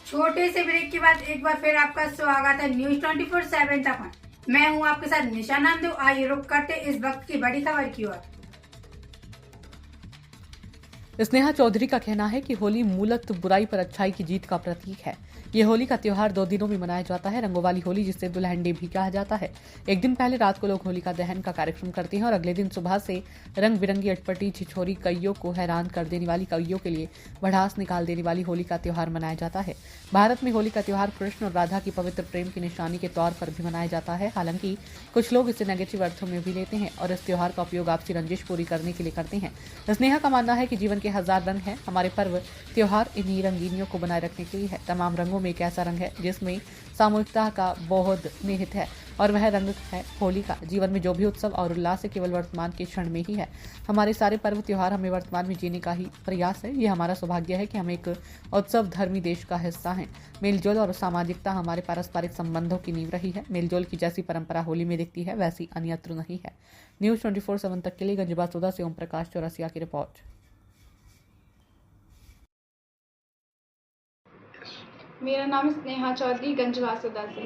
छोटे से ब्रेक के बाद एक बार फिर आपका स्वागत है न्यूज 24/7 तक। मैं हूं आपके साथ निशा नामदेव। आइए रुक करते इस वक्त की बड़ी खबर की ओर। स्नेहा चौधरी का कहना है कि होली मूलतः बुराई पर अच्छाई की जीत का प्रतीक है। ये होली का त्योहार 2 दिनों में मनाया जाता है। रंगों वाली होली, जिसे दुल्हन डे भी कहा जाता है। एक दिन पहले रात को लोग होलिका दहन का कार्यक्रम करते हैं और अगले दिन सुबह से रंग बिरंगी अटपटी छिछोरी कईयों को हैरान कर देने वाली, कईयों के लिए भड़ास निकाल देने वाली होली का त्योहार मनाया जाता है। भारत में होली का त्योहार कृष्ण और राधा की पवित्र प्रेम की निशानी के तौर पर भी मनाया जाता है। हालांकि कुछ लोग इसे नेगेटिव अर्थों में भी लेते हैं और इस त्योहार का उपयोग आपसी रंजिश पूरी करने के लिए करते हैं। स्नेहा का मानना है कि जीवन के हजार रंग हैं। हमारे पर्व त्योहार इन्हीं रंगीनियों को बनाए रखने के लिए है। तमाम रंगों में एक ऐसा रंग है जिसमें सामूहिकता का बहुत निहित है और वह रंग है होली का। जीवन में जो भी उत्सव और उल्लास है केवल वर्तमान के क्षण में ही है। हमारे सारे पर्व त्योहार हमें वर्तमान में जीने का ही प्रयास है। ये हमारा सौभाग्य है कि हम एक उत्सव धर्मी देश का हिस्सा हैं। मेलजोल और सामाजिकता हमारे पारस्परिक संबंधों की नींव रही है। मेलजोल की जैसी परंपरा होली में दिखती है वैसी अन्यत्र नहीं है। न्यूज 24/7 तक के लिए गंजबासौदा से ओम प्रकाश चौरसिया की रिपोर्ट। मेरा नाम स्नेहा चौधरी गंजबासौदा से।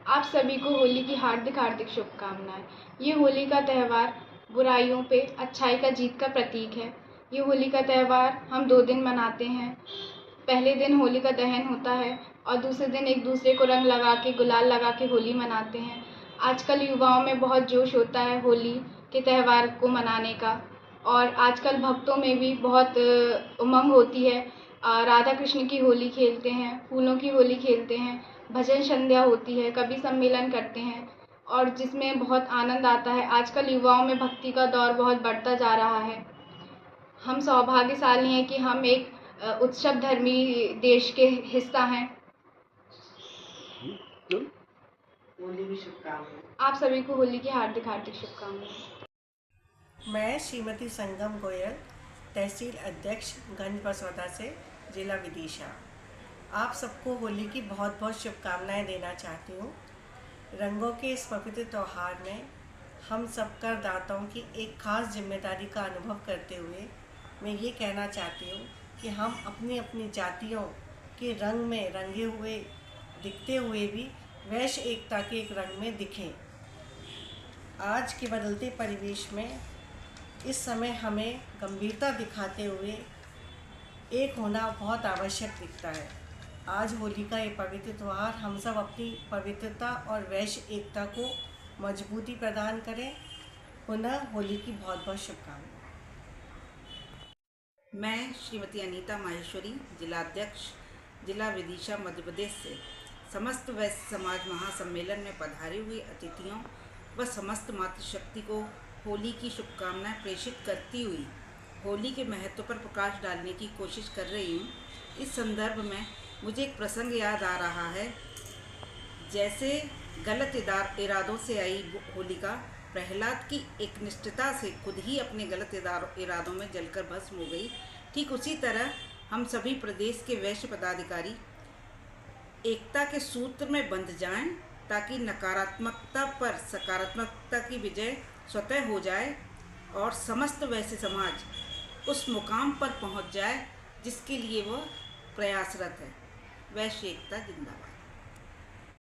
आप सभी को होली की हार्दिक हार्दिक शुभकामनाएं। ये होली का त्यौहार बुराइयों पे अच्छाई का जीत का प्रतीक है। ये होली का त्यौहार हम 2 दिन मनाते हैं। पहले दिन होली का दहन होता है और दूसरे दिन एक दूसरे को रंग लगा के, गुलाल लगा के होली मनाते हैं। आजकल युवाओं में बहुत जोश होता है होली के त्यौहार को मनाने का और आजकल भक्तों में भी बहुत उमंग होती है। राधा कृष्ण की होली खेलते हैं, फूलों की होली खेलते हैं, भजन संध्या होती है, कवि सम्मेलन करते हैं और जिसमें बहुत आनंद आता है। आजकल युवाओं में भक्ति का दौर बहुत बढ़ता जा रहा है। हम सौभाग्यशाली हैं कि हम एक उत्सव धर्मी देश के हिस्सा हैं। होली की शुभकामनाएं। आप सभी को होली की हार्दिक हार्दिक शुभकामनाएं। मैं श्रीमती संगम गोयल, तहसील अध्यक्ष गंजबासौदा से, जिला विदिशा। आप सबको होली की बहुत बहुत शुभकामनाएं देना चाहती हूँ। रंगों के इस पवित्र त्यौहार में हम सब करदाताओं की एक खास जिम्मेदारी का अनुभव करते हुए मैं ये कहना चाहती हूँ कि हम अपनी अपनी जातियों के रंग में रंगे हुए दिखते हुए भी वैश्य एकता के एक रंग में दिखें। आज के बदलते परिवेश में इस समय हमें गंभीरता दिखाते हुए एक होना बहुत आवश्यक दिखता है। आज होली का ये पवित्र त्यौहार हम सब अपनी पवित्रता और वैश्य एकता को मजबूती प्रदान करें। पुनः होली की बहुत बहुत शुभकामनाएं। मैं श्रीमती अनीता माहेश्वरी, जिलाध्यक्ष, जिला विदिशा, मध्य प्रदेश से समस्त वैश्य समाज महासम्मेलन में पधारे हुए अतिथियों व समस्त मातृशक्ति को होली की शुभकामनाएं प्रेषित करती हुई होली के महत्व पर प्रकाश डालने की कोशिश कर रही हूँ। इस संदर्भ में मुझे एक प्रसंग याद आ रहा है। जैसे गलत इरादों से आई होलिका प्रहलाद की एक निष्ठता से खुद ही अपने गलत इरादों में जलकर भस्म हो गई। ठीक उसी तरह हम सभी प्रदेश के वैश्य पदाधिकारी एकता के सूत्र में बंध जाएं ताकि नकारात्मकता पर सकारात्मकता की विजय स्वतः हो जाए और समस्त वैश्य समाज उस मुकाम पर पहुंच जाए जिसके लिए वह प्रयासरत है। वैश्य एकता जिंदाबाद।